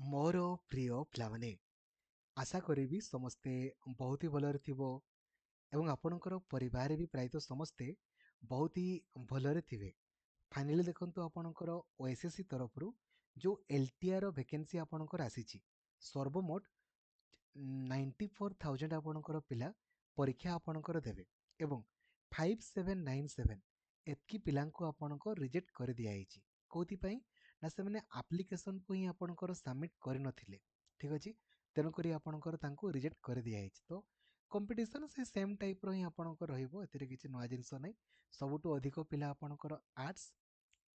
ମୋର ପ୍ରିୟ ପିଲାମାନେ, ଆଶା କରିବି ସମସ୍ତେ ବହୁତ ହି ଭଲରେ ଥିବ ଏବଂ ଆପଣଙ୍କର ପରିବାର ବି ପ୍ରାୟତଃ ସମସ୍ତେ ବହୁତ ହି ଭଲରେ ଥିବେ। ଫାଇନାଲି ଦେଖନ୍ତୁ ଆପଣଙ୍କର ଓଏସଏସସି ତରଫରୁ ଯେଉଁ ଏଲଟିଆର ଭ୍ୟାକେନ୍ସି ଆପଣଙ୍କର ଆସିଛି, ସର୍ବମୋଟ 94,000 ଆପଣଙ୍କର ପିଲା ପରୀକ୍ଷା ଆପଣଙ୍କର ଦେବେ ଏବଂ 5797 ଏତିକି ପିଲାଙ୍କୁ ଆପଣଙ୍କ ରିଜେକ୍ଟ କରିଦିଆଯାଇଛି। କେଉଁଥିପାଇଁ ନା ସେମାନେ ଆପ୍ଲିକେସନକୁ ହିଁ ଆପଣଙ୍କର ସବମିଟ୍ କରିନଥିଲେ। ଠିକ୍ ଅଛି, ତେଣୁକରି ଆପଣଙ୍କର ତାଙ୍କୁ ରିଜେକ୍ଟ କରିଦିଆଯାଇଛି। ତ କମ୍ପିଟିସନ୍ ସେ ସେମ୍ ଟାଇପ୍ର ହିଁ ଆପଣଙ୍କର ରହିବ, ଏଥିରେ କିଛି ନୂଆ ଜିନିଷ ନାହିଁ। ସବୁଠୁ ଅଧିକ ପିଲା ଆପଣଙ୍କର ଆର୍ଟ୍ସ,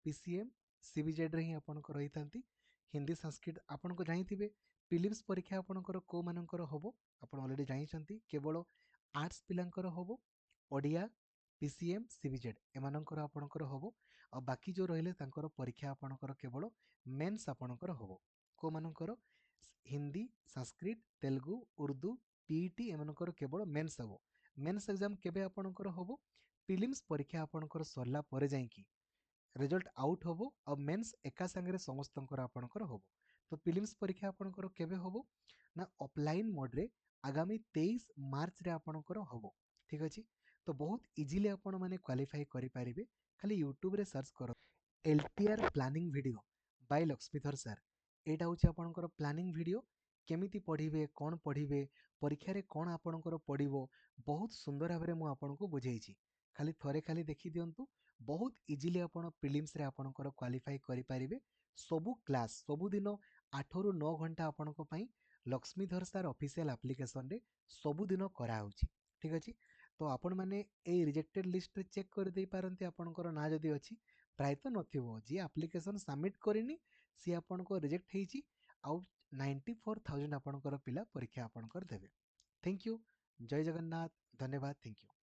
ପିସିଏମ୍, ସିବିଜେଡ୍ରେ ହିଁ ଆପଣଙ୍କର ରହିଥାନ୍ତି। ହିନ୍ଦୀ ସଂସ୍କୃତ ଆପଣଙ୍କୁ ଜାଣିଥିବେ। ପ୍ରିଲିମ୍ସ ପରୀକ୍ଷା ଆପଣଙ୍କର କେଉଁମାନଙ୍କର ହେବ ଆପଣ ଅଲରେଡ଼ି ଜାଣିଛନ୍ତି, କେବଳ ଆର୍ଟ୍ସ ପିଲାଙ୍କର ହେବ। ଓଡ଼ିଆ, ପିସିଏମ୍, ସିବିଜେଡ୍ ଏମାନଙ୍କର ଆପଣଙ୍କର ହେବ। ଆଉ ବାକି ଯେଉଁ ରହିଲେ ତାଙ୍କର ପରୀକ୍ଷା ଆପଣଙ୍କର କେବଳ ମେନ୍ସ ଆପଣଙ୍କର ହେବ। କେଉଁମାନଙ୍କର ହିନ୍ଦୀ, ସଂସ୍କୃତ, ତେଲୁଗୁ, ଉର୍ଦ୍ଦୁ, ପିଇଟି ଏମାନଙ୍କର କେବଳ ମେନ୍ସ ହେବ। ମେନ୍ସ ଏକ୍ଜାମ୍ କେବେ ଆପଣଙ୍କର ହେବ? ପ୍ରିଲିମ୍ସ ପରୀକ୍ଷା ଆପଣଙ୍କର ସରିଲା ପରେ ଯାଇକି ରେଜଲ୍ଟ ଆଉଟ୍ ହେବ ଆଉ ମେନ୍ସ ଏକା ସାଙ୍ଗରେ ସମସ୍ତଙ୍କର ଆପଣଙ୍କର ହେବ। ତ ପ୍ରିଲିମ୍ସ ପରୀକ୍ଷା ଆପଣଙ୍କର କେବେ ହେବ ନା ଅଫଲାଇନ୍ ମୋଡ଼ରେ ଆଗାମୀ 23 ମାର୍ଚ୍ଚରେ ଆପଣଙ୍କର ହେବ। ଠିକ୍ ଅଛି, ତ ବହୁତ ଇଜିଲି ଆପଣମାନେ କ୍ୱାଲିଫାଇ କରିପାରିବେ। ଖାଲି ୟୁଟ୍ୟୁବରେ ସର୍ଚ୍ଚ କର LTR planning video by Laxmidhar sir. ଏଇଟା ହେଉଛି ଆପଣଙ୍କର ପ୍ଲାନିଂ ଭିଡ଼ିଓ। କେମିତି ପଢ଼ିବେ, କ'ଣ ପଢ଼ିବେ, ପରୀକ୍ଷାରେ କ'ଣ ଆପଣଙ୍କର ପଡ଼ିବ, ବହୁତ ସୁନ୍ଦର ଭାବରେ ମୁଁ ଆପଣଙ୍କୁ ବୁଝେଇଛି। ଖାଲି ଥରେ ଖାଲି ଦେଖିଦିଅନ୍ତୁ, ବହୁତ ଇଜିଲି ଆପଣ ପ୍ରିଲିମ୍ସରେ ଆପଣଙ୍କର କ୍ୱାଲିଫାଇ କରିପାରିବେ। ସବୁ କ୍ଲାସ୍ ସବୁଦିନ 8ରୁ 9 ଘଣ୍ଟା ଆପଣଙ୍କ ପାଇଁ ଲକ୍ଷ୍ମୀଧର ସାର୍ ଅଫିସିଆଲ୍ ଆପ୍ଲିକେସନରେ ସବୁଦିନ କରାହେଉଛି। ଠିକ୍ ଅଛି, ତ ଆପଣମାନେ ଏଇ ରିଜେକ୍ଟେଡ୍ ଲିଷ୍ଟରେ ଚେକ୍ କରିଦେଇପାରନ୍ତି ଆପଣଙ୍କର ନାଁ ଯଦି ଅଛି। ପ୍ରାୟତଃ ନଥିବ, ଯିଏ ଆପ୍ଲିକେସନ୍ ସବମିଟ୍ କରିନି ସିଏ ଆପଣଙ୍କ ରିଜେକ୍ଟ ହେଇଛି। ଆଉ 94,000 ଆପଣଙ୍କର ପିଲା ପରୀକ୍ଷା ଆପଣଙ୍କର ଦେବେ। Thank you. ଜୟ ଜଗନ୍ନାଥ। ଧନ୍ୟବାଦ। Thank you.